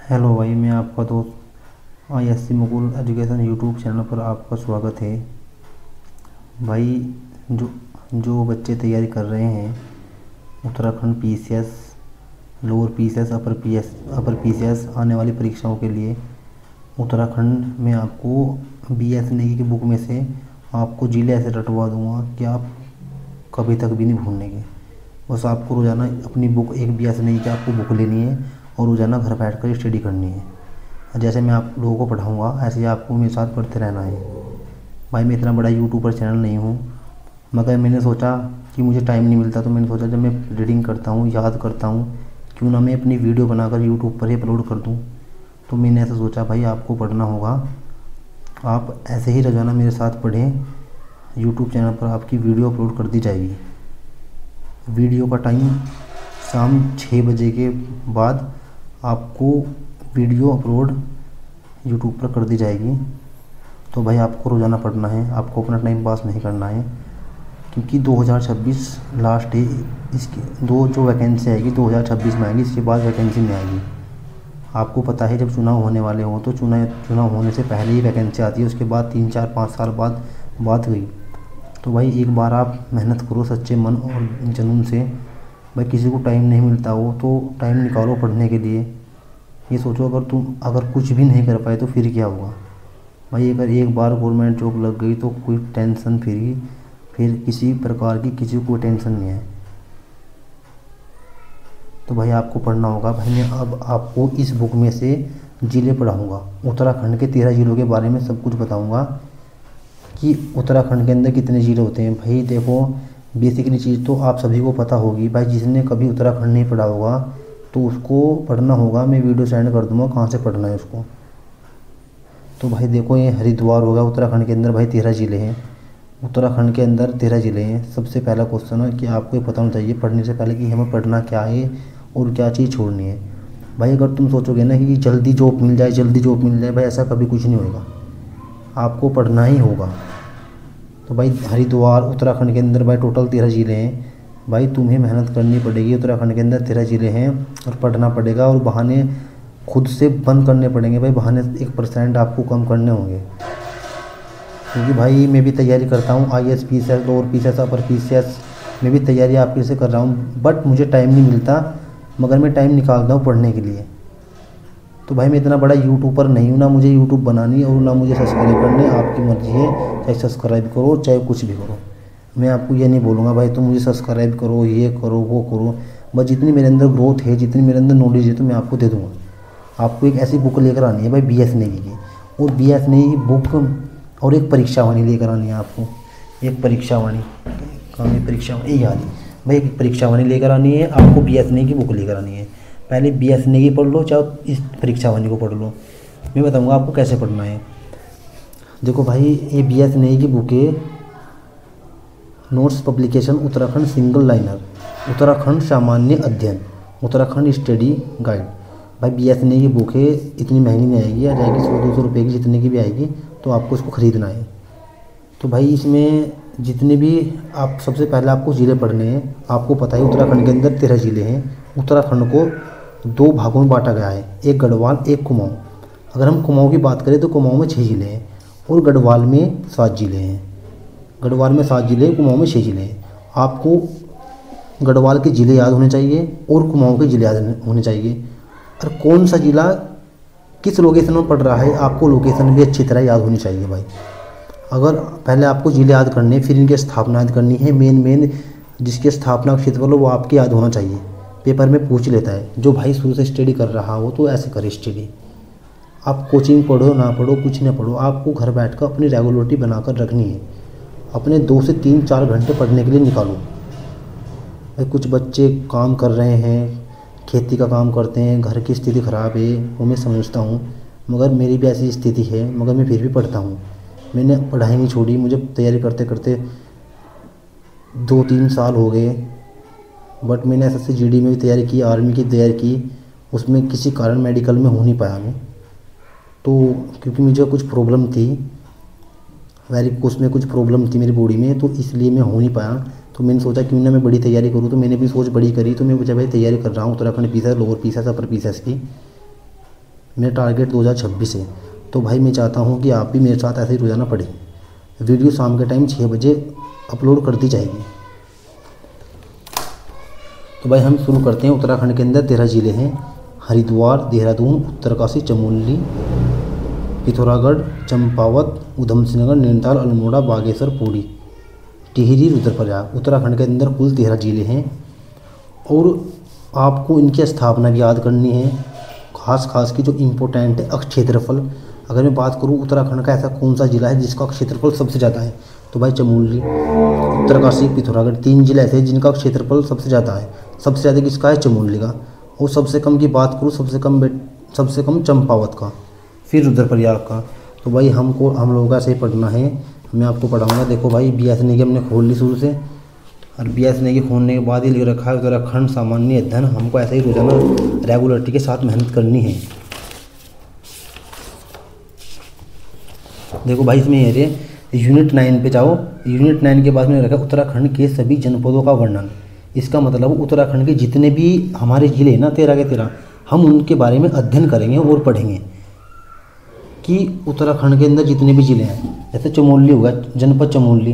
Hello भाई, मैं आपका दोस्त ISC Mukul education YouTube channel पर आपका स्वागत है। भाई, जो जो बच्चे तैयारी कर रहे हैं उत्तराखंड PCS, लोअर PCS, अपर PCS आने वाली परीक्षाओं के लिए, उत्तराखंड में आपको BS नेगी की बुक में से आपको जिले ऐसे रटवा दूंगा कि आप कभी तक भी नहीं भूलेंगे। बस आपको रोज़ाना अपनी बुक, एक BS नेगी की आपको बुक लेनी है और रोज़ाना घर बैठ कर स्टडी करनी है। जैसे मैं आप लोगों को पढ़ाऊँगा ऐसे ही आपको मेरे साथ पढ़ते रहना है। भाई, मैं इतना बड़ा यूट्यूबर चैनल नहीं हूँ, मगर मैंने सोचा कि मुझे टाइम नहीं मिलता, तो मैंने सोचा जब मैं रीडिंग करता हूँ, याद करता हूँ, क्यों ना मैं अपनी वीडियो बनाकर यूट्यूब पर ही अपलोड कर दूँ। तो मैंने ऐसा सोचा भाई आपको पढ़ना होगा, आप ऐसे ही रोज़ाना मेरे साथ पढ़ें। यूट्यूब चैनल पर आपकी वीडियो अपलोड कर दी जाएगी। वीडियो का टाइम शाम 6 बजे के बाद आपको वीडियो अपलोड यूट्यूब पर कर दी जाएगी। तो भाई आपको रोज़ाना पढ़ना है, आपको अपना टाइम पास नहीं करना है, क्योंकि 2026 लास्ट है। इसकी दो जो वैकेंसी आएगी 2026 में आएगी, इसके बाद वैकेंसी नहीं आएगी। आपको पता है जब चुनाव होने वाले हों तो चुनाव होने से पहले ही वैकेंसी आती है, उसके बाद 3 4 5 साल बाद बात गई। तो भाई एक बार आप मेहनत करो सच्चे मन और जुनून से। भाई किसी को टाइम नहीं मिलता हो तो टाइम निकालो पढ़ने के लिए। ये सोचो अगर कुछ भी नहीं कर पाए तो फिर क्या होगा। भाई अगर एक बार गवर्नमेंट जॉब लग गई तो कोई टेंशन फ्री, फिर किसी प्रकार की किसी को कोई टेंशन नहीं है। तो भाई आपको पढ़ना होगा। भाई मैं अब आपको इस बुक में से ज़िले पढ़ाऊँगा, उत्तराखंड के 13 ज़िलों के बारे में सब कुछ बताऊँगा कि उत्तराखंड के अंदर कितने ज़िले होते हैं। भाई देखो, बेसिकली चीज़ तो आप सभी को पता होगी। भाई जिसने कभी उत्तराखंड नहीं पढ़ा होगा तो उसको पढ़ना होगा। मैं वीडियो सेंड कर दूँगा कहाँ से पढ़ना है उसको। तो भाई देखो, ये हरिद्वार होगा उत्तराखंड के अंदर। भाई 13 ज़िले हैं उत्तराखंड के अंदर, 13 ज़िले हैं। सबसे पहला क्वेश्चन है कि आपको ये पता होना चाहिए पढ़ने से पहले कि हमें पढ़ना क्या है और क्या चीज़ छोड़नी है। भाई अगर तुम सोचोगे ना कि जल्दी जॉब मिल जाए, जल्दी जॉब मिल जाए, भाई ऐसा कभी कुछ नहीं होगा। आपको पढ़ना ही होगा। तो भाई हरिद्वार उत्तराखंड के अंदर भाई टोटल 13 ज़िले हैं। भाई तुम्हें मेहनत करनी पड़ेगी। उत्तराखंड के अंदर 13 ज़िले हैं और पढ़ना पड़ेगा, और बहाने खुद से बंद करने पड़ेंगे। भाई बहाने 1% आपको कम करने होंगे, क्योंकि भाई मैं भी तैयारी करता हूँ IAS PCS, लोअर PCS, अपर PCS। मैं भी तैयारी आपके से कर रहा हूँ, बट मुझे टाइम नहीं मिलता, मगर मैं टाइम निकालता हूँ पढ़ने के लिए। तो भाई मैं इतना बड़ा यूट्यूबर नहीं हूँ, ना मुझे यूट्यूब बनानी और ना मुझे सब्सक्राइब करनी। आपकी मर्ज़ी है, चाहे सब्सक्राइब करो चाहे कुछ भी करो। मैं आपको ये नहीं बोलूँगा भाई तुम मुझे सब्सक्राइब करो, ये करो वो करो। बस जितनी मेरे अंदर ग्रोथ है, जितनी मेरे अंदर नॉलेज है, तो मैं आपको दे दूँगा। आपको एक ऐसी बुक लेकर आनी है भाई BS नेगी की, और BS नेगी की बुक और एक परीक्षावाणी लेकर आनी है आपको। एक परीक्षावाणी, कहाँ है परीक्षावाणी, याद है भाई। एक परीक्षावाणी लेकर आनी है आपको, BS नेगी की बुक लेकर आनी है। पहले BS नेगी पढ़ लो, चाहे इस परीक्षावाणी को पढ़ लो। मैं बताऊंगा आपको कैसे पढ़ना है। देखो भाई, ये BS नेगी की बुक है, notes publication Uttarakhand single liner, Uttarakhand सामान्य अध्ययन, उत्तराखंड स्टडी गाइड। भाई BS नेगी की बुक है, इतनी महंगी नहीं आएगी, आ जाएगी 100 200 रुपये की, जितने की भी आएगी। तो आपको इसको ख़रीदना है। तो भाई इसमें जितने भी आप, सबसे पहले आपको ज़िले पढ़ने हैं। आपको पता है उत्तराखंड के अंदर 13 ज़िले हैं। उत्तराखंड को 2 भागों में बांटा गया है, एक गढ़वाल एक कुमाऊँ। अगर हम कुमाऊँ की बात करें तो कुमाऊँ में 6 ज़िले हैं और गढ़वाल में 7 ज़िले हैं। गढ़वाल में 7 ज़िले हैं, कुमाऊँ में 6 ज़िले हैं। आपको गढ़वाल के ज़िले याद होने चाहिए और कुमाऊँ के ज़िले याद होने चाहिए। और कौन सा ज़िला किस लोकेशन में पड़ रहा है, आपको लोकेशन भी अच्छी तरह याद होनी चाहिए भाई। अगर पहले आपको ज़िले याद करने, फिर इनकी स्थापना याद करनी है। मेन जिसकी स्थापना का क्षेत्रफल हो वो आपके याद होना चाहिए। पेपर में पूछ लेता है। जो भाई शुरू से स्टडी कर रहा हो तो ऐसे करे स्टडी। आप कोचिंग पढ़ो ना पढ़ो, कुछ ना पढ़ो, आपको घर बैठकर अपनी रेगुलरिटी बनाकर रखनी है। अपने 2 से 3 4 घंटे पढ़ने के लिए निकालो। भाई कुछ बच्चे काम कर रहे हैं, खेती का काम करते हैं, घर की स्थिति ख़राब है, वो मैं समझता हूँ, मगर मेरी भी ऐसी स्थिति है, मगर मैं फिर भी पढ़ता हूँ। मैंने पढ़ाई नहीं छोड़ी। मुझे तैयारी करते करते 2-3 साल हो गए, बट मैंने SSC GD में भी तैयारी की, आर्मी की तैयारी की। उसमें किसी कारण मेडिकल में हो नहीं पाया मैं, तो क्योंकि मुझे कुछ प्रॉब्लम थी, वेरिकोस में कुछ प्रॉब्लम थी मेरी बॉडी में, तो इसलिए मैं हो नहीं पाया। तो मैंने सोचा क्यों ना मैं बड़ी तैयारी करूँ, तो मैंने भी सोच बड़ी करी। तो मैं जब भाई तैयारी कर रहा हूँ उत्तराखंड PCS, लोअर PCS, अपर PCS की। मेरा टारगेट 2026 है। तो भाई मैं चाहता हूँ कि आप भी मेरे साथ ऐसे ही रोज़ाना पढ़ें। वीडियो शाम के टाइम 6 बजे अपलोड कर दी जाएगी। तो भाई हम शुरू करते हैं। उत्तराखंड के अंदर 13 ज़िले हैं। हरिद्वार, देहरादून, उत्तरकाशी, चमोली, पिथौरागढ़, चंपावत, ऊधम सिंह नगर, नैनीताल, अल्मोड़ा, बागेश्वर, पौड़ी, टिहरी, रुद्रप्रयाग। उत्तराखंड के अंदर कुल 13 ज़िले हैं और आपको इनकी स्थापना भी याद करनी है। खास की जो इम्पोर्टेंट है क्षेत्रफल। अगर मैं बात करूँ उत्तराखंड का ऐसा कौन सा ज़िला है जिसका क्षेत्रफल सबसे ज़्यादा है, तो भाई चमोली, उत्तरकाशी, पिथौरागढ़ 3 जिले ऐसे हैं जिनका क्षेत्रफल सबसे ज़्यादा है। सबसे ज़्यादा किसका है? चमोली का। और सबसे कम की बात करूँ सबसे कम चंपावत का, फिर रुद्रप्रयाग का। तो भाई हम लोगों का ऐसे ही पढ़ना है। मैं आपको पढ़ाऊँगा। देखो भाई BSNA की हमने खोल ली शुरू से, और BSNA की खोलने के बाद ही लिख रखा है उत्तराखंड सामान्य अध्ययन। हमको ऐसे ही रोज़ाना रेगुलरिटी के साथ मेहनत करनी है। देखो भाई इसमें ये यूनिट 9 पे जाओ। यूनिट 9 के बाद मैंने रखा उत्तराखंड के सभी जनपदों का वर्णन। इसका मतलब उत्तराखंड के जितने भी हमारे ज़िले हैं ना 13 के 13, हम उनके बारे में अध्ययन करेंगे और पढ़ेंगे कि उत्तराखंड के अंदर जितने भी ज़िले हैं। जैसे चमोली होगा, जनपद चमोली,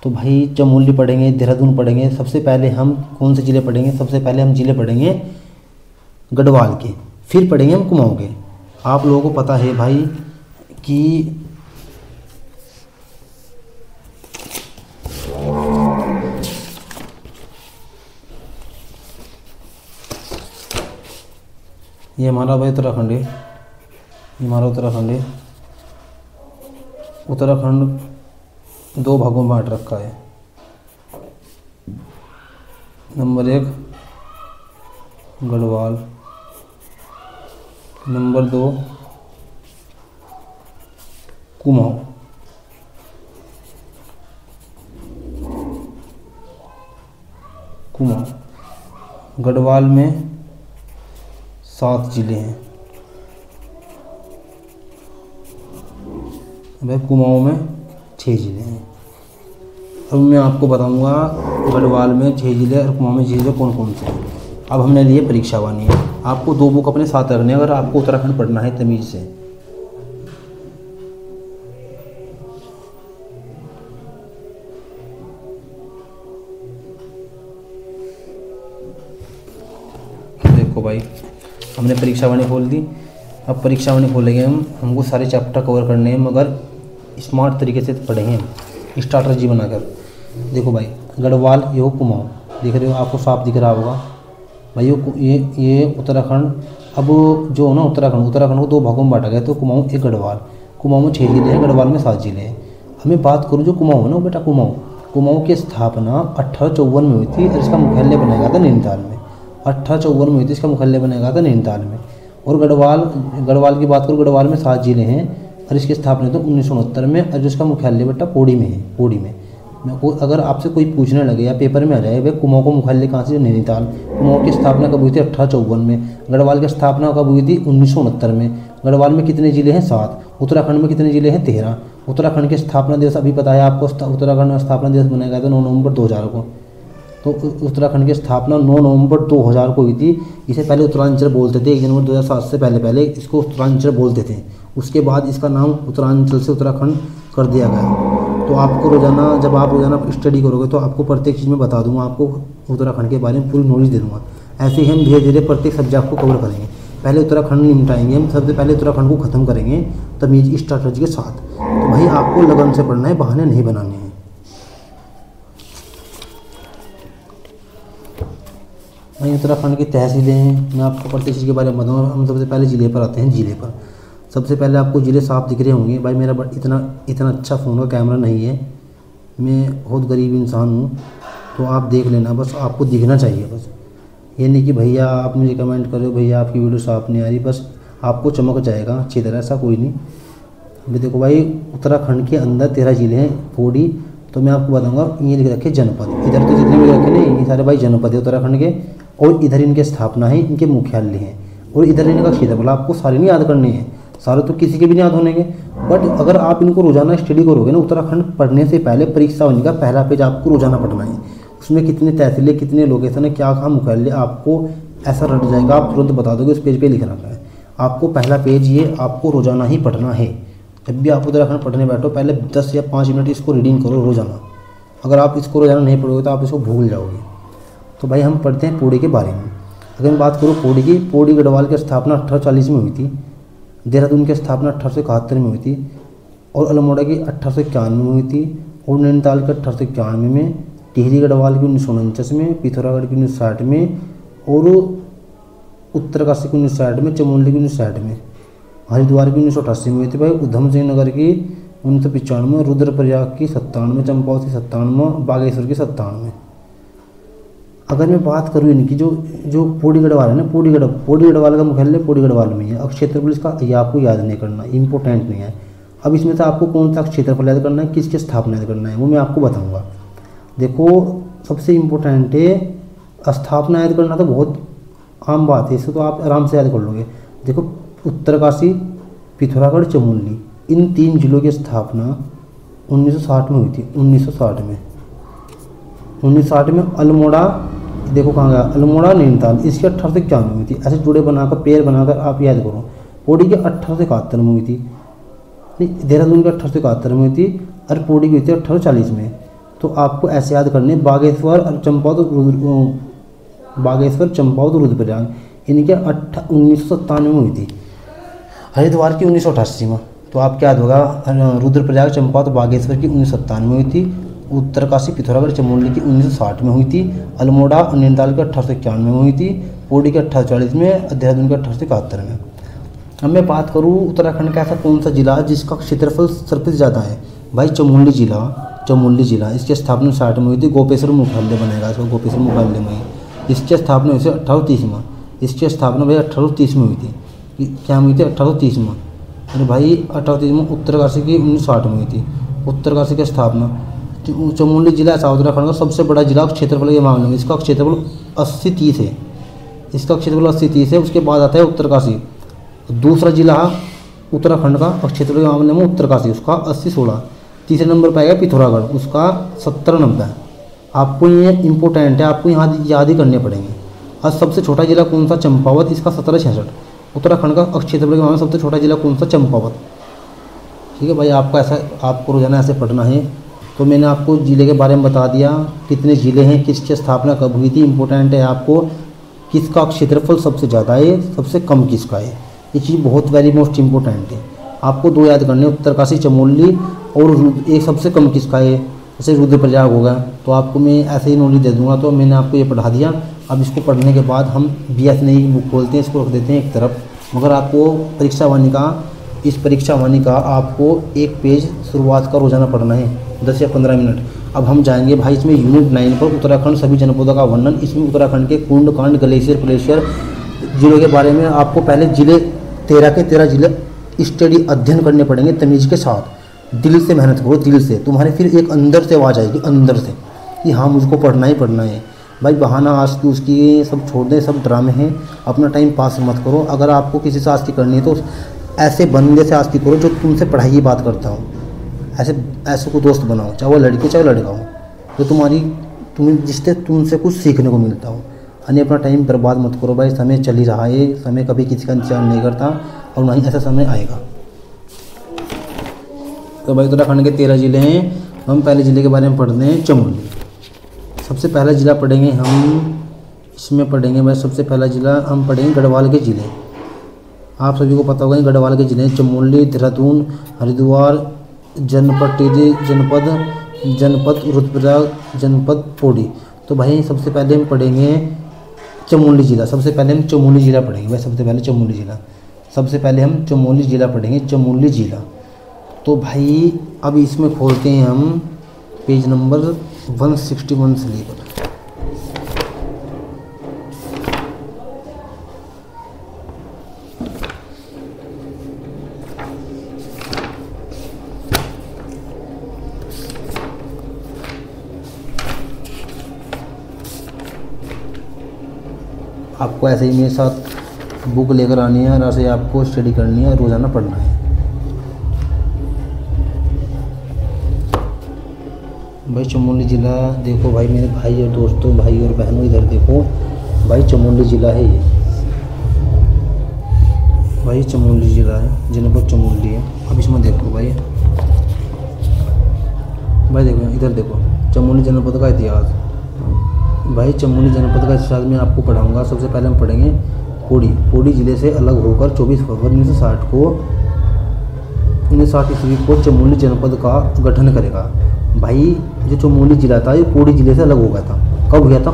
तो भाई चमोली पढ़ेंगे, देहरादून पढ़ेंगे। सबसे पहले हम कौन से ज़िले पढ़ेंगे? सबसे पहले हम ज़िले पढ़ेंगे गढ़वाल के, फिर पढ़ेंगे हम कुमाऊँ के। आप लोगों को पता है भाई कि ये हमारा भाई उत्तराखंड है, ये हमारा उत्तराखंड है। उत्तराखंड 2 भागों में बांट रखा है। Number 1 Garhwal, number 2 Kumaon. गढ़वाल में 7 ज़िले हैं। भाई कुमाऊँ में 6 ज़िले हैं। अब मैं आपको बताऊंगा गढ़वाल में 6 ज़िले और कुमाऊँ में 6 ज़िले कौन कौन से हैं। अब हमने लिए परीक्षा वानी है। आपको 2 बुक अपने साथ रखने हैं अगर आपको उत्तराखंड पढ़ना है तमीज़ से। देखो भाई हमने परीक्षा वाणी खोल दी। अब परीक्षा वाणी खोलेंगे हमको सारे चैप्टर कवर करने हैं, मगर स्मार्ट तरीके से पढ़ेंगे हम, स्ट्रैटेजी बनाकर। देखो भाई गढ़वाल, ये हो कुमाऊँ, देख रहे हो आपको साफ दिख रहा होगा भाई। ये उत्तराखंड। अब जो हो ना उत्तराखंड को 2 भागों में बांटा गया। तो कुमाऊँ, एक गढ़वाल। कुमाऊँ में 6 ज़िले हैं, गढ़वाल में 7 ज़िले हैं। हमें बात करूँ जो कुमाऊँ है ना बेटा, कुमाऊँ की स्थापना 1854 में हुई थी और इसका मुख्यालय बनाया गया था नैनीताल में। 1854 में हुई थी, इसका मुख्यालय बनाया गया था नैनीताल में। और गढ़वाल की बात करूँ, गढ़वाल में 7 ज़िले हैं और इसकी स्थापना तो 1969 में, और जिसका मुख्यालय बेटा पौड़ी में है। पौड़ी में अगर आपसे कोई पूछने लगे या पेपर में आ जाए भाई कुमाऊँ को मुख्यालय कहाँ से? नैनीताल। कुमाऊँ की स्थापना कब हुई थी? 1854 में। गढ़वाल की स्थापना कब हुई थी? 1969 में। गढ़वाल में कितने ज़िले हैं? 7। उत्तराखंड में कितने ज़िले हैं? 13। उत्तराखंड के स्थापना दिवस अभी पता है आपको। उत्तराखंड में स्थापना दिवस बनाया गया था 9 नवंबर 2000 को। तो उत्तराखंड की स्थापना 9 नवंबर 2000 को हुई थी। इसे पहले उत्तरांचल बोलते थे। 1 जनवरी 2007 से पहले इसको उत्तरांचल बोलते थे। उसके बाद इसका नाम उत्तरांचल से उत्तराखंड कर दिया गया। तो आपको जब आप रोज़ाना स्टडी करोगे तो आपको प्रत्येक चीज़ में बता दूंगा, आपको उत्तराखंड के बारे में पूरी नॉलेज दे दूँगा। ऐसे ही हम धीरे धीरे प्रत्येक सब्जेक्ट को कवर करेंगे। पहले उत्तराखंड निपटाएंगे हम, सबसे पहले उत्तराखंड को ख़त्म करेंगे तमीज़ स्ट्रैटेजी के साथ। तो भाई आपको लगन से पढ़ना है, बहाने नहीं बनाने हैं। भाई उत्तराखंड की तहसीलें हैं, मैं आपको प्रत्येक चीज़ के बारे में बताऊँगा। हम सबसे पहले ज़िले पर आते हैं। ज़िले पर सबसे पहले आपको ज़िले साफ दिख रहे होंगे। भाई मेरा इतना अच्छा फ़ोन का कैमरा नहीं है, मैं बहुत गरीब इंसान हूँ, तो आप देख लेना, बस आपको दिखना चाहिए। बस ये नहीं कि भैया आप मुझे कमेंट करो भैया आपकी वीडियो साफ नहीं आ रही, बस आपको चमक जाएगा अच्छी तरह, ऐसा कोई नहीं। अभी देखो भाई उत्तराखंड के अंदर 13 ज़िले हैं। पौड़ी, तो मैं आपको बताऊँगा ये लिख रखे जनपद। इधर तो जितने भी रखे नहीं, ये सारे भाई जनपद है उत्तराखंड के, और इधर इनके स्थापना है, इनके मुख्यालय हैं, और इधर इनका क्षेत्रफल। आपको सारे नहीं याद करने हैं, सारे तो किसी के भी नहीं याद होने के, बट अगर आप इनको रोज़ाना स्टडी करोगे ना, उत्तराखंड पढ़ने से पहले परीक्षा होने का पहला पेज आपको रोज़ाना पढ़ना है। उसमें कितने तहसीलें, कितने लोकेशन है, क्या कहाँ मुख्यालय, आपको ऐसा रट जाएगा, आप तुरंत बता दोगे उस पेज पे लिख रखा है। आपको पहला पेज ये आपको रोज़ाना ही पढ़ना है। जब भी आप उत्तराखंड पढ़ने बैठो पहले 10 या 5 मिनट इसको रीडिंग करो रोज़ाना। अगर आप इसको रोज़ाना नहीं पढ़ोगे तो आप इसको भूल जाओगे। तो भाई हम पढ़ते हैं पौड़ी के बारे में। अगर मैं बात करूँ पौड़ी की, पौड़ी गढ़वाल की स्थापना 1840 में हुई थी, देहरादून की स्थापना 1871 में हुई थी, और अल्मोड़ा की 1891 में हुई थी, और नैनीताल की 1891 में, टिहरी गढ़वाल की 1949 में, पिथौरागढ़ की 1960 में, और उत्तरकाशी की 1960 में, चमोली की 1960 में, हरिद्वार की 1988 में हुई थी भाई, उधम सिंह नगर की 1995 में, रुद्रप्रयाग की 97, चंपावत की 97, बागेश्वर की 97। अगर मैं बात करूँ इनकी जो पौड़ी गढ़वाल है ना, पौड़ी गढ़वाल का मुख्यालय पौड़ी गढ़वाल में ही है। अब क्षेत्रफल इसका ये आपको याद नहीं करना, इंपॉर्टेंट नहीं है। अब इसमें से आपको कौन सा क्षेत्रफल याद करना है, किसकी स्थापना याद करना है, वो मैं आपको बताऊंगा। देखो सबसे इम्पोर्टेंट है स्थापना याद करना, तो बहुत आम बात है, इसको तो आप आराम से याद कर लोगे। देखो उत्तरकाशी, पिथौरागढ़, चमोली, इन 3 जिलों की स्थापना 1960 में हुई थी। 1960 में अल्मोड़ा, देखो कहाँ गया अल्मोड़ा, नैनीताल, इसकी 1891 में हुई थी। ऐसे जुड़े बनाकर पेड़ बनाकर आप याद करो। पौड़ी की 1871 में हुई थी, देहरादून की 1871 में हुई थी, और पौड़ी की हुई थी 1840 में। तो आपको ऐसे याद करने बागेश्वर और चंपावत, रुद्रप्रयाग इनके 1997 में हुई थी, हरिद्वार की 1988 में। तो आप क्या याद होगा, रुद्रप्रयाग, चंपावत, बागेश्वर की 1997 में हुई थी, उत्तरकाशी, पिथौरागढ़, चमोली की 1960 में हुई थी, अल्मोड़ा और नैनीताल की 1891 में हुई थी, पौड़ी की 1840 में, देहरादून की 1871 में। अब मैं बात करूँ उत्तराखंड का ऐसा कौन सा जिला जिसका क्षेत्रफल सबसे ज़्यादा है, भाई चमोली जिला। इसकी स्थापना 60 में हुई थी, गोपेश्वर मुख्यालय बनेगा इसको, गोपेश्वर मुख्यालय में। इसकी स्थापना हुई थी 1830 में। इसकी स्थापना भाई 1830 में हुई थी। क्या हुई थी 1830 में? अरे भाई 1830 में। उत्तरकाशी की 1960 में हुई थी, उत्तरकाशी की स्थापना। चमोली जिला ऐसा उत्तराखंड का सबसे बड़ा जिला क्षेत्रफल के मामले में, इसका क्षेत्रफल 80-30 है। इसका क्षेत्रफल 80-30 है। उसके बाद आता है उत्तरकाशी, दूसरा जिला उत्तराखंड का क्षेत्रफल के मामले में उत्तरकाशी, उसका 80-16। तीसरे नंबर पर आएगा पिथौरागढ़, उसका 70-90। आपको ये इंपॉर्टेंट है, आपको यहाँ याद ही करने पड़ेंगे। और सबसे छोटा जिला कौन सा, चंपावत, इसका 17-66। उत्तराखंड का क्षेत्रफल के मामले में सबसे छोटा जिला कौन सा, चंपावत। ठीक है भाई, आपको ऐसा आपको रोजाना ऐसे पढ़ना है। तो मैंने आपको ज़िले के बारे में बता दिया, कितने ज़िले हैं, किसकी स्थापना कब हुई थी। इंपॉर्टेंट है आपको किसका क्षेत्रफल सबसे ज़्यादा है, सबसे कम किसका है। ये चीज़ बहुत वेरी मोस्ट इंपॉर्टेंट है। आपको 2 याद करने, उत्तरकाशी, चमोली, और एक सबसे कम किसका है, जैसे रुद्रप्रयाग होगा। तो आपको मैं ऐसे ही नॉलेज दे दूंगा। तो मैंने आपको ये पढ़ा दिया। अब इसको पढ़ने के बाद हम BS की बुक खोलते हैं, इसको रख देते हैं एक तरफ। मगर आपको इस परीक्षा वाणी का आपको एक पेज शुरुआत का रोजाना पढ़ना है, 10 या 15 मिनट। अब हम जाएंगे भाई इसमें यूनिट 9 पर, उत्तराखंड सभी जनपदों का वर्णन। इसमें उत्तराखंड के कुंड, कांड, ग्लेशियर जिलों के बारे में आपको पहले जिले 13 के 13 जिले स्टडी अध्ययन करने पड़ेंगे तमीज़ के साथ। दिल से मेहनत करो, दिल से। तुम्हारे फिर एक अंदर से आवाज़ आएगी, अंदर से, कि हाँ मुझको पढ़ना ही पढ़ना है। भाई बहाना आज की उसकी सब छोड़ दें, सब ड्रामे हैं। अपना टाइम पास मत करो। अगर आपको किसी से आस्ती करनी है तो ऐसे बंदे से आस्ती करो जो तुमसे पढ़ाई की बात करता हो। ऐसे को दोस्त बनाओ, चाहे वो लड़की चाहे लड़का हो, जो जिससे तुमसे कुछ सीखने को मिलता हो। यानी अपना टाइम बर्बाद मत करो भाई। समय चल ही रहा है, समय कभी किसी का इंतजार नहीं करता, और ना ही ऐसा समय आएगा। तो भाई उत्तराखंड के 13 जिले हैं। हम पहले ज़िले के बारे में पढ़ते हैं, चमोली। सबसे पहला ज़िला पढ़ेंगे हम, इसमें पढ़ेंगे भाई सबसे पहला ज़िला हम पढ़ेंगे गढ़वाल के ज़िले। आप सभी को पता होगा गढ़वाल के ज़िले चमोली, देहरादून, हरिद्वार, जनपद टिहरी, जनपद रुद्रप्रयाग, जनपद पौड़ी। तो भाई सबसे पहले हम पढ़ेंगे चमोली ज़िला। सबसे पहले हम चमोली ज़िला पढ़ेंगे भाई। सबसे पहले हम चमोली ज़िला पढ़ेंगे, चमोली ज़िला। तो भाई अब इसमें खोलते हैं हम पेज नंबर 161 से लेकर। आपको ऐसे ही मेरे साथ बुक लेकर आनी है और ऐसे आपको स्टडी करनी है और रोज़ाना पढ़ना है। भाई चमोली ज़िला देखो भाई मेरे भाई और दोस्तों, भाई और बहनों, इधर देखो भाई चमोली ज़िला है ये। भाई चमोली जिला है, जनपद चमोली है। अब इसमें देखो भाई देखो इधर देखो, चमोली जनपद का इतिहास। भाई चमोली जनपद का इतिहास मैं आपको पढ़ाऊंगा। सबसे पहले हम पढ़ेंगे पौड़ी जिले से अलग होकर 24 फरवरी 1960 ईस्वी को चमोली जनपद का गठन करेगा। भाई जो चमोली जिला था ये पौड़ी जिले से अलग हो गया था। कब हुआ था?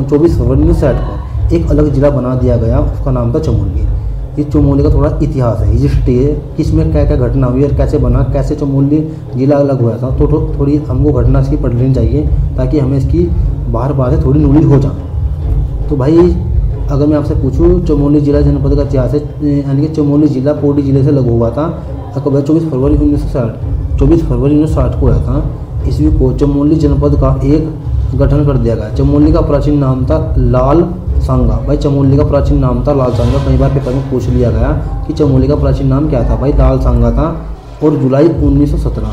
24 फरवरी 1960 को एक अलग जिला बना दिया गया, उसका नाम था चमोली। ये चमोली का थोड़ा इतिहास है, हिस्ट्री है कि इसमें क्या क्या घटना हुई और कैसे बना, कैसे चमोली जिला अलग हुआ था। तो थोड़ी हमको घटना इसकी पढ़ लेनी चाहिए ताकि हमें इसकी बार बार से थोड़ी नॉलेज हो जाए। तो भाई अगर मैं आपसे पूछूं चमोली जिला जनपद का इतिहास है, यानी कि चमोली जिला पौड़ी जिले से अलग हुआ था कब? 24 फरवरी 1960 को हुआ था। ईस्वी को चमोली जनपद का एक गठन कर दिया गया। चमोली का प्राचीन नाम था लाल सांगा। भाई चमोली का प्राचीन नाम था लाल सांगा। कई बार पेपर में पूछ लिया गया कि चमोली का प्राचीन नाम क्या था। भाई लाल सांगा था। और जुलाई 1917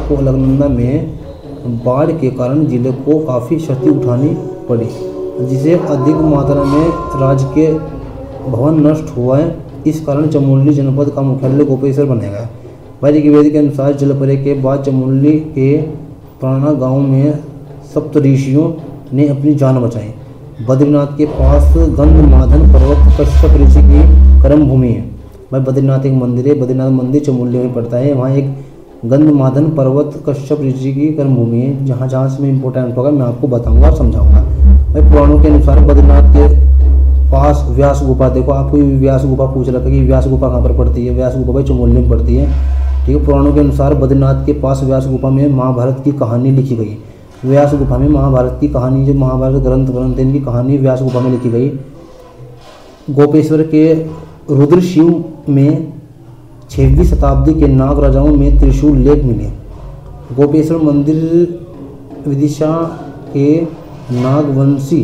को अलकनंदा में बाढ़ के कारण जिले को काफ़ी क्षति उठानी पड़ी, जिसे अधिक मात्रा में राजकीय भवन नष्ट हुआ है। इस कारण चमोली जनपद का मुख्यालय गोपेश्वर बनेगा। भाई ऋग्वेद के अनुसार जलप्रलय के बाद चमोली के पुराना गांव में सप्तऋषियों ने अपनी जान बचाई। बद्रीनाथ के पास गंधमादन पर्वत कश्यप ऋषि की कर्म भूमि है। भाई बद्रीनाथ एक मंदिर है, बद्रीनाथ मंदिर चमोली में पड़ता है। वहाँ एक गंधमादन पर्वत कश्यप ऋषि की कर्म भूमि है। जहाँ जहाँ से इंपॉर्टेंट होगा मैं आपको बताऊंगा और समझाऊंगा। भाई पुराणों के अनुसार बद्रीनाथ के पास व्यास गुफा, देखो आपको व्यास गुफा पूछ रहा था कि व्यास गुफा कहाँ पर पड़ती है। व्यास गुफा भाई चमोली में पड़ती है। ठीक है, पुराणों के अनुसार बद्रीनाथ के पास व्यास गुफा में महाभारत की कहानी लिखी गई। व्यास गुफा में महाभारत की कहानी, जो महाभारत ग्रंथ इनकी कहानी व्यास गुफा में लिखी गई। गोपेश्वर के रुद्र शिव में 6वीं शताब्दी के नाग राजाओं में त्रिशूल लेख मिले। गोपेश्वर मंदिर विदिशा के नागवंशी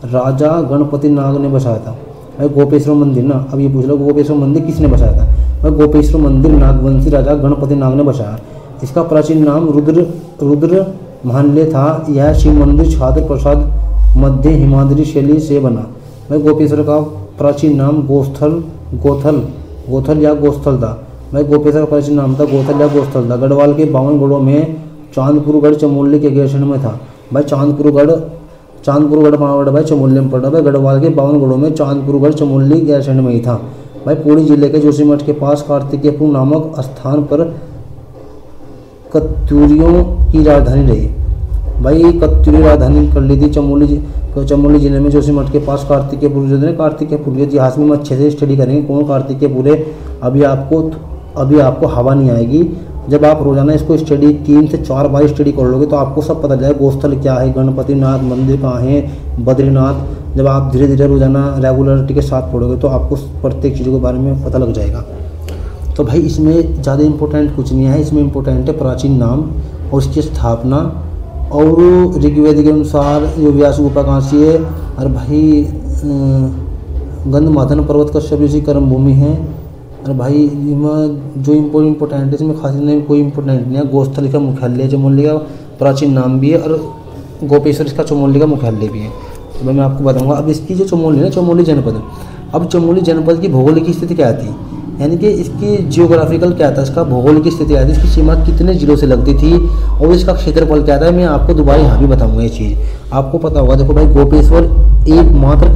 राजा गणपति नाग ने बसाया था। भाई गोपेश्वर मंदिर ना, अब ये पूछ लो गोपेश्वर मंदिर किसने बसाया था? भाई गोपेश्वर मंदिर नागवंशी राजा गणपति नाग ने बसाया। इसका प्राचीन नाम रुद्र महान्य था। यह शिव मंदिर छात्र प्रसाद मध्य हिमाद्री शैली से बना। भाई गोपेश्वर का प्राचीन नाम गोथल या गोस्थल था। भाई गोपेश्वर का प्राचीन नाम था गोथल या गोस्थल था। गढ़वाल के 52 गढ़ों में चांदपुरगढ़ चमोली के गैरसैंण में था। भाई चांदपुरगढ़ पावागढ़ भाई चमोली में पड़ा। भाई गढ़वाल के 52 गढ़ों में चांदपुरगढ़ चमोली गैरसैंण में ही था। भाई पौड़ी जिले के जोशीमठ के पास कार्तिकेयपुर नामक स्थान पर कत्यूरियों की राजधानी रही। भाई कत्यूरी राजधानी कर ली थी चमोली जिले में जोशीमठ के पास कार्तिकेयपुर। जो है कार्तिकेयपुर इतिहास में हम अच्छे से स्टडी करेंगे कौन कार्तिकेयपुर है। अभी आपको हवा नहीं आएगी। जब आप रोजाना इसको स्टडी 3 से 4 बार स्टडी कर लोगे तो आपको सब पता जाएगा। गोस्थल क्या है, गणपति नाथ मंदिर कहाँ है, बद्रीनाथ। जब आप धीरे धीरे रोजाना रेगुलरिटी के साथ पढ़ोगे तो आपको प्रत्येक चीज़ों के बारे में पता लग जाएगा। तो भाई इसमें ज़्यादा इम्पोर्टेंट कुछ नहीं है। इसमें इम्पोर्टेंट है प्राचीन नाम और उसकी स्थापना। और ऋग्वेद के अनुसार जो व्यास गुफा कहाँ से है, और भाई गंधमादन पर्वत कश्यप ऋषि कर्म भूमि है। और भाई जो इम्पोर्टेंट है इसमें खास नहीं, कोई इम्पोर्टेंट नहीं है। गोस्थल का मुख्यालय चमोली का प्राचीन नाम भी है और गोपेश्वर इसका चमोली का मुख्यालय भी है। तो भाई मैं आपको बताऊंगा। अब इसकी जो चमोली है चमोली जनपद, अब चमोली जनपद की भौगोलिक स्थिति क्या थी, यानी कि इसकी जियोग्राफिकल क्या था, इसका भौगोलिक स्थिति क्या थी, इसकी सीमा कितने जिलों से लगती थी और इसका क्षेत्रफल क्या था। मैं आपको दोबारा यहाँ भी बताऊंगा ये चीज़, आपको पता होगा। देखो भाई गोपेश्वर एकमात्र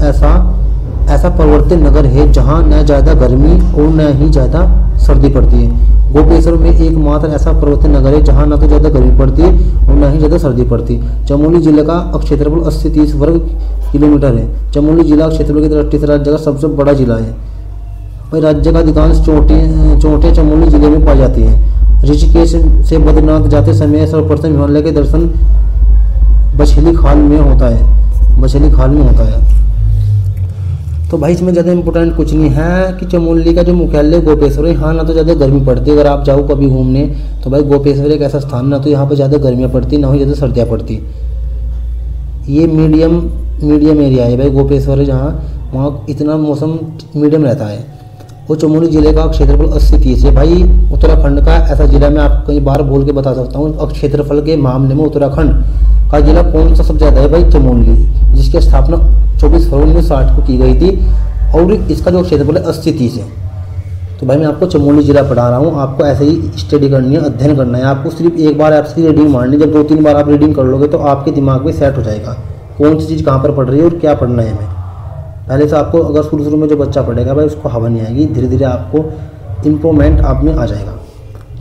ऐसा पर्वतीय नगर है जहाँ न ज़्यादा गर्मी और न ही ज़्यादा सर्दी पड़ती है। गोपेश्वर में एकमात्र ऐसा पर्वतीय नगर है जहाँ न तो ज़्यादा गर्मी पड़ती है और न ही ज़्यादा सर्दी पड़ती। चमोली जिले का क्षेत्रफल 80-30 वर्ग किलोमीटर है। चमोली जिला क्षेत्रफल की दृष्टि से राज्य का सबसे बड़ा जिला है। भाई राज्य का अधिकांश चोटें चमोली जिले में पाई जाती हैं। ऋषिकेश से बद्रीनाथ जाते समय सर्वप्रथम हिमालय के दर्शन बछेली खाल में होता है। तो भाई इसमें ज़्यादा इंपॉर्टेंट कुछ नहीं है कि चमोली का जो मुख्यालय गोपेश्वर है, यहाँ ना तो ज़्यादा गर्मी पड़ती है। अगर आप जाओ कभी घूमने तो भाई गोपेश्वर एक ऐसा स्थान ना तो यहाँ पर ज़्यादा गर्मियाँ पड़ती ना ही ज़्यादा सर्दियाँ पड़ती। ये मीडियम एरिया है भाई गोपेश्वर है, जहाँ वहाँ इतना मौसम मीडियम रहता है। और चमोली जिले का क्षेत्रफल 80-30 है। भाई उत्तराखंड का ऐसा जिला मैं आपको कई बार बोल के बता सकता हूँ। अब क्षेत्रफल के मामले में उत्तराखंड का जिला कौन सा सबसे ज़्यादा है भाई चमोली। जिसकी स्थापना 24 फरवरी 1960 को की गई थी और इसका जो क्षेत्रफल है 80-30 है। तो भाई मैं आपको चमोली जिला पढ़ा रहा हूँ, आपको ऐसे ही स्टडी करनी है, अध्ययन करना है। आपको सिर्फ एक बार आपकी रीडिंग मारनी, जब 2-3 बार आप रीडिंग कर लोगे तो आपके दिमाग में सेट हो जाएगा कौन सी चीज़ कहाँ पर पढ़ रही है और क्या पढ़ना है हमें। पहले से आपको अगर शुरू में जो बच्चा पढ़ेगा भाई उसको हवा नहीं आएगी, धीरे धीरे आपको इम्प्रूवमेंट आप में आ जाएगा।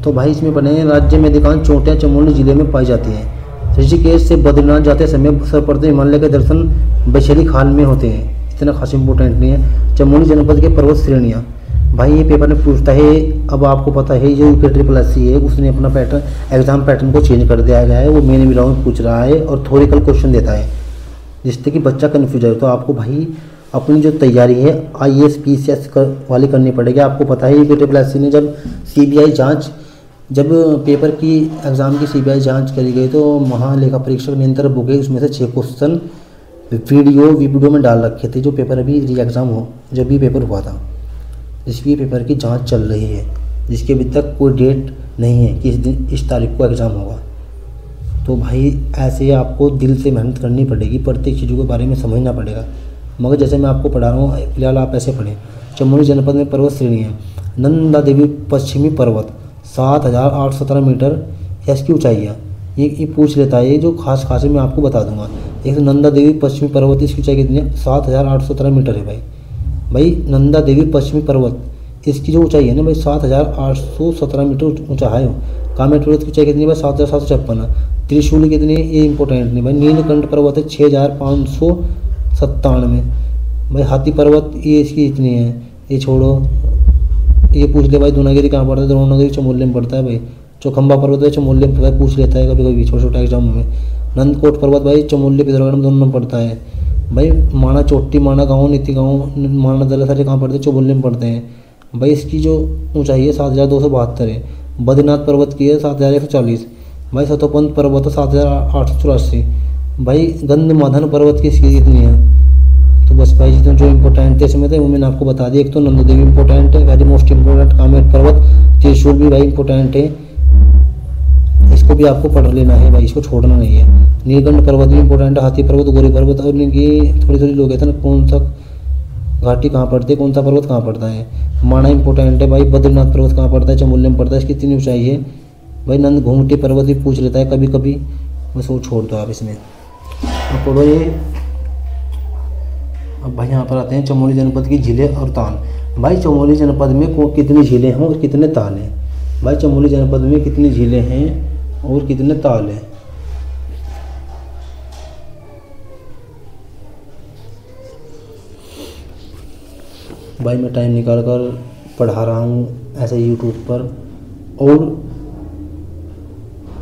तो भाई इसमें पढ़े राज्य में अधिकांश चोटियाँ चमोली जिले में पाई जाती हैं। ऋषिकेश से बद्रीनाथ जाते समय सर्वप्रथम हिमालय के दर्शन बशेरी खाल में होते हैं। इतना खास इंपॉर्टेंट नहीं है। चमोली जनपद के पर्वत श्रेणियाँ, भाई ये पेपर में पूछता है। अब आपको पता है जो UPSC है उसने अपना पैटर्न एग्जाम पैटर्न को चेंज कर दिया गया है, वो मेन राउंड में पूछ रहा है और थोरिकल क्वेश्चन देता है जिससे कि बच्चा कन्फ्यूज है। तो आपको भाई अपनी जो तैयारी है IAS PCS वाली करनी पड़ेगी। आपको पता है UPSC ने जब CBI जाँच, जब पेपर की एग्ज़ाम की CBI जांच करी गई तो महालेखा परीक्षक नियंत्रण बुक है उसमें से 6 क्वेश्चन वीडियो में डाल रखे थे जो पेपर अभी री एग्ज़ाम हो जब भी पेपर हुआ था। इसकी पेपर की जांच चल रही है जिसके अभी तक कोई डेट नहीं है कि इस दिन इस तारीख को एग्ज़ाम होगा। तो भाई ऐसे आपको दिल से मेहनत करनी पड़ेगी, प्रत्येक चीज़ों के बारे में समझना पड़ेगा। मगर जैसे मैं आपको पढ़ा रहा हूँ फिलहाल आप ऐसे पढ़ें। चमोली जनपद में पर्वत श्रेणी है। नंदा देवी पश्चिमी पर्वत 7,817 मीटर या इसकी ऊंचाई है। ये पूछ लेता है, ये जो खास मैं आपको बता दूंगा। एक तो नंदा देवी पश्चिमी पर्वत, इसकी ऊंचाई कितनी है? 7,817 मीटर है भाई नंदा देवी पश्चिमी पर्वत इसकी जो ऊंचाई है ना भाई 7,817 मीटर ऊंचा है। कामेट पर्वत की ऊंचाई कितनी है भाई? 7,756। त्रिशूली कितनी है? ये इंपॉर्टेंट नहीं भाई। नीलकंठ पर्वत है 6,597 भाई। हाथी पर्वत ये इसकी इतनी है, ये छोड़ो। ये पूछ ले भाई द्रोणागिरी कहाँ पड़ता है? द्रोणागिरी चमोली में पड़ता है भाई। चौखंबा पर्वत है चमोली में पड़ता है, पूछ लेता है कभी कभी छोटे एग्जाम में। नंदकोट पर्वत भाई चमोली पिथौरागढ़ में दोनों में पड़ता है भाई। माना चोटी, माना गाँव, नीति गाँव, माना दला सारे कहाँ पड़ते हैं? चमोली में पड़ते हैं भाई। इसकी जो ऊंचाई है 7,272 है। बद्रीनाथ पर्वत की है 7,140 भाई। सतोपंथ पर्वत है 7,884 भाई। गंधमादन पर्वत की इसकी कितनी है? तो बस भाई जितने जो इंपॉर्टेंट थे इसमें थे वो मैंने आपको बता दिया। एक तो नंदा देवी इंपॉर्टेंट है, वेरी मोस्ट इंपॉर्टेंट। कामेट पर्वत, त्रिशूल भी भाई इंपॉर्टेंट है, इसको भी आपको पढ़ लेना है भाई, इसको छोड़ना नहीं है। नीलकंठ पर्वत भी इंपॉर्टेंट है, हाथी पर्वत, गौरी पर्वत। और इनकी थोड़ी लोग कहते हैं ना कौन सा घाटी कहाँ पड़ती है, कौन सा पर्वत कहाँ पड़ता है। माना इंपॉर्टेंट है भाई। बद्रीनाथ पर्वत कहाँ पड़ता है? चमोली में पड़ता है, इसकी कितनी ऊंचाई है भाई। नंद घूंघटी पर्वत भी पूछ लेता है कभी कभी, बस वो छोड़ दो आप इसमें। अब पढ़ो ये। अब भाई यहाँ पर आते हैं चमोली जनपद की झीलें और ताल। भाई चमोली जनपद में कितनी झीलें हैं और कितने ताल हैं? भाई चमोली जनपद में कितनी झीलें हैं और कितने ताल हैं? भाई मैं टाइम निकाल कर पढ़ा रहा हूँ ऐसे यूट्यूब पर और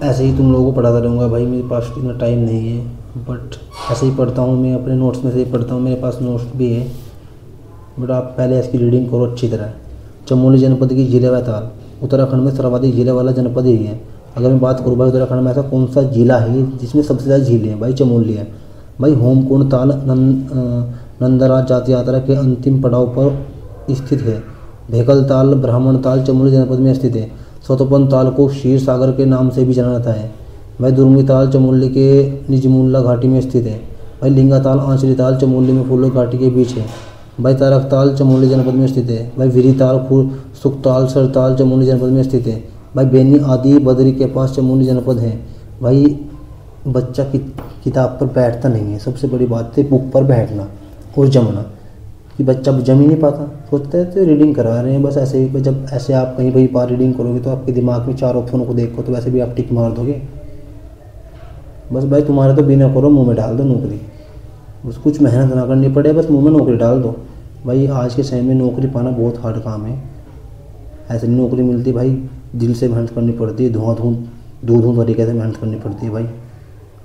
ऐसे ही तुम लोगों को पढ़ाता रहूँगा भाई। मेरे पास इतना टाइम नहीं है बट ऐसे ही पढ़ता हूँ मैं, अपने नोट्स में से ही पढ़ता हूँ, मेरे पास नोट्स भी है। बट आप पहले इसकी रीडिंग करो अच्छी तरह। चमोली जनपद की जिले व ताल। उत्तराखंड में सर्वाधिक जिले वाला जनपद ही है। अगर मैं बात करूँ भाई उत्तराखंड में ऐसा कौन सा जिला है जिसमें सबसे ज़्यादा झीलें हैं? भाई चमोली है भाई। होमकुंड ताल नंदराज जाति यात्रा के अंतिम पड़ाव पर स्थित है। भेकल ताल, ब्राह्मण ताल चमोली जनपद में स्थित है। सतोपंथ ताल को क्षीर सागर के नाम से भी जाना जाता है भाई। दुर्मी ताल चमोली के निजमुल्ला घाटी में स्थित है भाई। लिंगा ताल, आंचली ताल चमोली में फूलों घाटी के बीच है भाई। तारक ताल चमोली जनपद में स्थित है भाई। विरी ताल, सुखताल, सरताल चमोली जनपद में स्थित है भाई। बेनी आदि बदरी के पास चमोली जनपद है भाई। बच्चा किताब पर बैठता नहीं है, सबसे बड़ी बात है बुक पर बैठना और जमना, कि बच्चा जम ही नहीं पाता, सोचता है तो रीडिंग करा रहे हैं बस ऐसे ही। जब ऐसे आप कहीं भाई बार रीडिंग करोगे तो आपके दिमाग में 4 ऑप्शनों को देखो तो वैसे भी आप टिक मार दोगे। बस भाई तुम्हारे तो बिना करो मुँह में डाल दो नौकरी, बस कुछ मेहनत ना करनी पड़े, बस मुँह में नौकरी डाल दो भाई। आज के समय में नौकरी पाना बहुत हार्ड काम है, ऐसे नहीं नौकरी मिलती भाई, दिल से मेहनत करनी पड़ती है, दूध तरीके से मेहनत करनी पड़ती है भाई।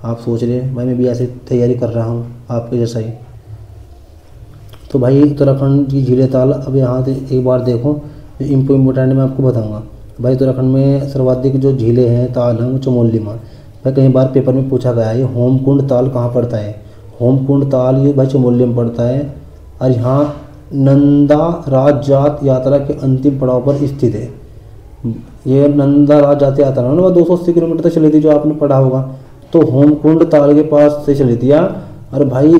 आप सोच रहे हैं भाई मैं भी ऐसे तैयारी कर रहा हूँ आपके जैसा ही। तो भाई उत्तराखंड की झीलें ताल, अब यहाँ से एक बार देखो इम्पोर्टेंट मैं आपको बताऊँगा भाई। उत्तराखंड में सर्वाधिक जो झीलें हैं ताल हैं वो चमोली में भाई। कई बार पेपर में पूछा गया है होमकुंड ताल कहाँ पड़ता है? होमकुंड ताल ये भाई चमोली में पड़ता है और यहाँ नंदा राज जात यात्रा के अंतिम पड़ाव पर स्थित है। ये नंदा राज जात यात्रा ना 280 किलोमीटर तक चली थी जो आपने पढ़ा होगा, तो होमकुंड ताल के पास से चली थी या और भाई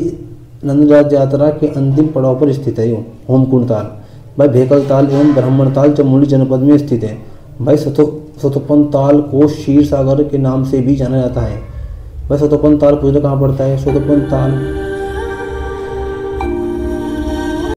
नंदराज यात्रा के अंतिम पड़ाव पर स्थित है ये होमकुंड ताल। भाई भेकल ताल एवं ब्राह्मण ताल चमोली जनपद में स्थित है। भाई सतोपन ताल को क्षीर सागर के नाम से भी जाना जाता है। भाई सतोपन ताल पूछना कहाँ पड़ता है? सतोपन ताल